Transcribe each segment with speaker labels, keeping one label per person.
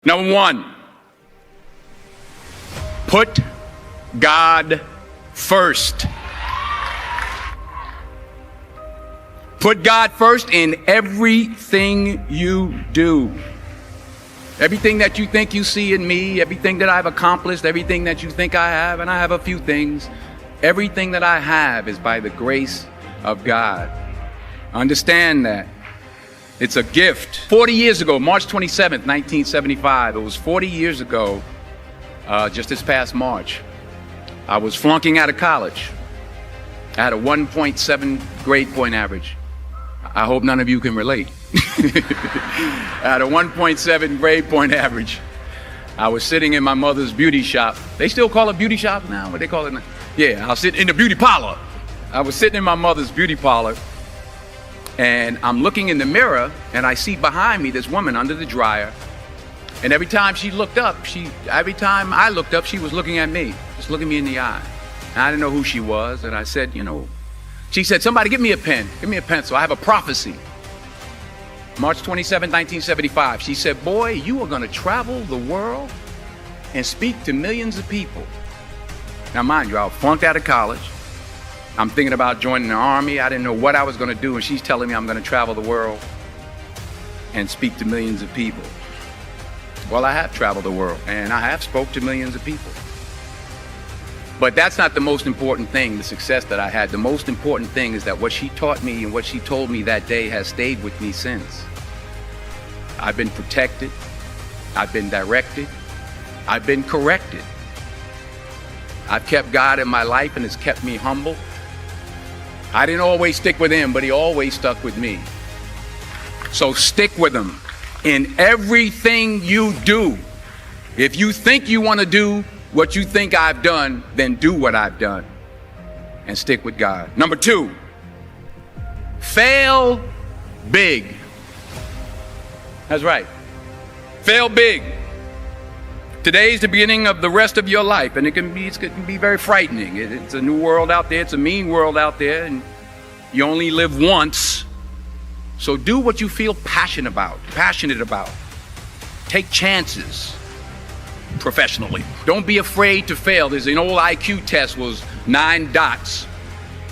Speaker 1: Number one, put God first. Put God first in everything you do. Everything that you think you see in me, everything that I've accomplished, everything that you think I have, and I have a few things, everything that I have is by the grace of God. Understand that. It's a gift. 40 years ago, March 27th, 1975, it was 40 years ago, just this past March, I was flunking out of college. I had a 1.7 grade point average. I hope none of you can relate. I had a 1.7 grade point average. I was sitting in my mother's beauty shop. They still call it beauty shop now? What they call it now? Yeah, I was sitting in the beauty parlor. I was sitting in my mother's beauty parlor, and I'm looking in the mirror, and I see behind me this woman under the dryer. And every time she looked up, every time I looked up, she was looking at me, just looking me in the eye. And I didn't know who she was, and I said, she said, somebody give me a pen, give me a pencil, I have a prophecy. March 27, 1975, she said, boy, you are gonna travel the world and speak to millions of people. Now mind you, I flunked out of college. I'm thinking about joining the army. I didn't know what I was gonna do, and she's telling me I'm gonna travel the world and speak to millions of people. Well, I have traveled the world, and I have spoke to millions of people. But that's not the most important thing, the success that I had. The most important thing is that what she taught me and what she told me that day has stayed with me since. I've been protected, I've been directed, I've been corrected. I've kept God in my life, and it's kept me humble. I didn't always stick with him, but he always stuck with me. So stick with him in everything you do. If you think you want to do what you think I've done, then do what I've done and stick with God. Number two, fail big. That's right. Fail big. Today's the beginning of the rest of your life, and it can be very frightening. It's a new world out there. It's a mean world out there, and you only live once. So do what you feel passionate about. Take chances professionally. Don't be afraid to fail. There's an old IQ test, was 9 dots,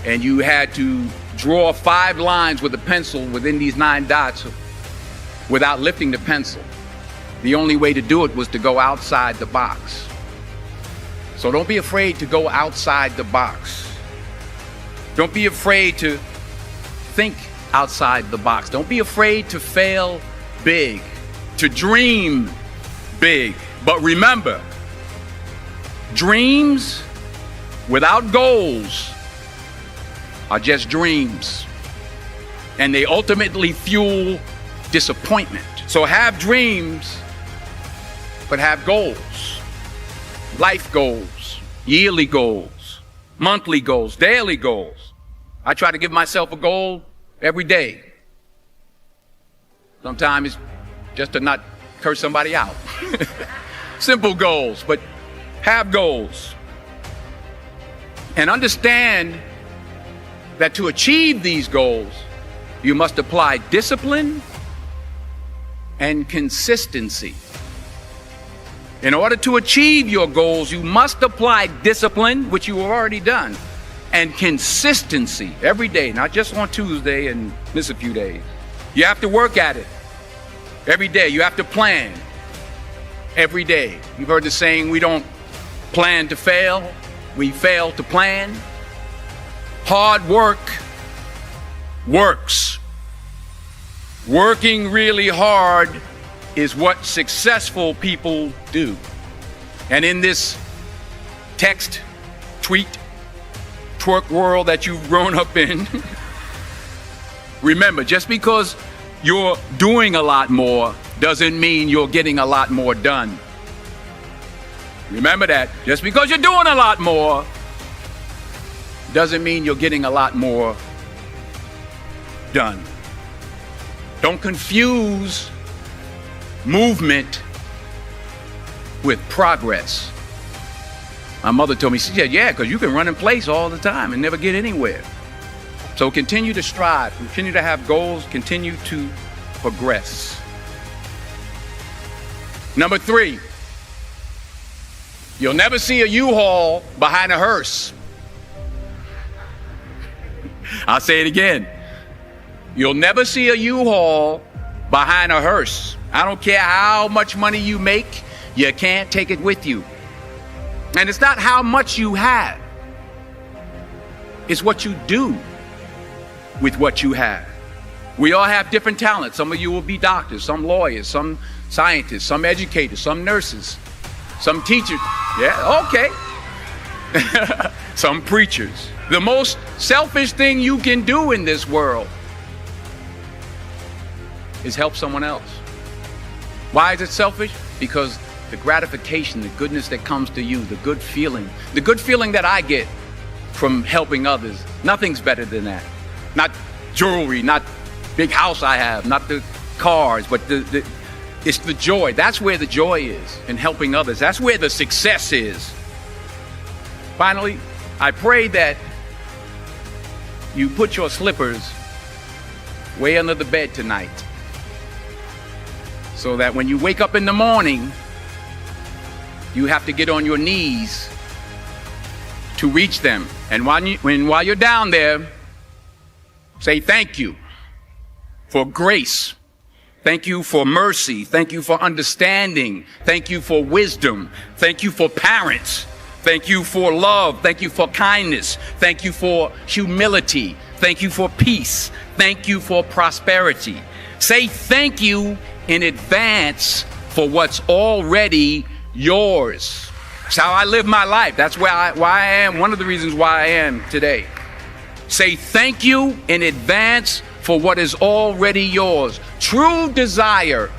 Speaker 1: and you had to draw 5 lines with a pencil within these 9 dots without lifting the pencil. The only way to do it was to go outside the box. So don't be afraid to go outside the box. Don't be afraid to think outside the box. Don't be afraid to fail big, to dream big. But remember, dreams without goals are just dreams, and they ultimately fuel disappointment. So have dreams, but have goals. Life goals, yearly goals, monthly goals, daily goals. I try to give myself a goal every day. Sometimes it's just to not curse somebody out. Simple goals, but have goals. And understand that to achieve these goals, you must apply discipline and consistency. In order to achieve your goals, you must apply discipline, which you have already done, and consistency every day, not just on Tuesday and miss a few days. You have to work at it every day. You have to plan every day. You've heard the saying, we don't plan to fail, we fail to plan. Hard work works. Working really hard is what successful people do. And in this text, tweet, twerk world that you've grown up in, remember, just because you're doing a lot more doesn't mean you're getting a lot more done. Remember that. Just because you're doing a lot more doesn't mean you're getting a lot more done. Don't confuse movement with progress. My mother told me, she said, yeah, because you can run in place all the time and never get anywhere. So continue to strive, continue to have goals, continue to progress. Number 3, you'll never see a U-Haul behind a hearse. I'll say it again. You'll never see a U-Haul behind a hearse. I don't care how much money you make, you can't take it with you. And it's not how much you have. It's what you do with what you have. We all have different talents. Some of you will be doctors, some lawyers, some scientists, some educators, some nurses, some teachers. Yeah, okay. Some preachers. The most selfish thing you can do in this world is help someone else. Why is it selfish? Because the gratification, the goodness that comes to you, the good feeling that I get from helping others, nothing's better than that. Not jewelry, not big house I have, not the cars, but it's the joy. That's where the joy is, in helping others. That's where the success is. Finally, I pray that you put your slippers way under the bed tonight, so that when you wake up in the morning, you have to get on your knees to reach them. And while you're down there, say thank you for grace. Thank you for mercy. Thank you for understanding. Thank you for wisdom. Thank you for parents. Thank you for love. Thank you for kindness. Thank you for humility. Thank you for peace. Thank you for prosperity. Say thank you in advance for what's already yours. That's how I live my life. That's why I am, one of the reasons why I am today. Say thank you in advance for what is already yours. True desire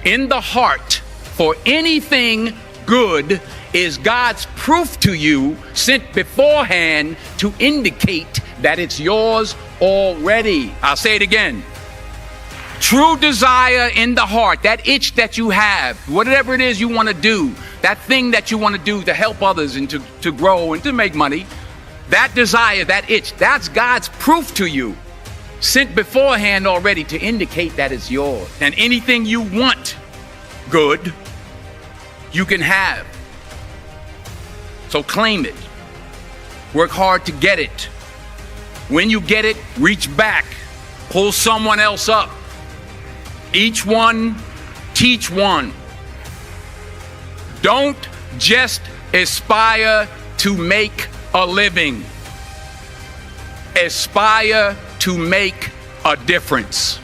Speaker 1: in the heart for anything good is God's proof to you, sent beforehand to indicate that it's yours already. I'll say it again. True desire in the heart, that itch that you have, whatever it is you want to do, that thing that you want to do to help others and to grow and to make money, that desire, that itch, that's God's proof to you, sent beforehand already to indicate that it's yours. And anything you want good, you can have. So claim it. Work hard to get it. When you get it, reach back. Pull someone else up. Each one, teach one. Don't just aspire to make a living. Aspire to make a difference.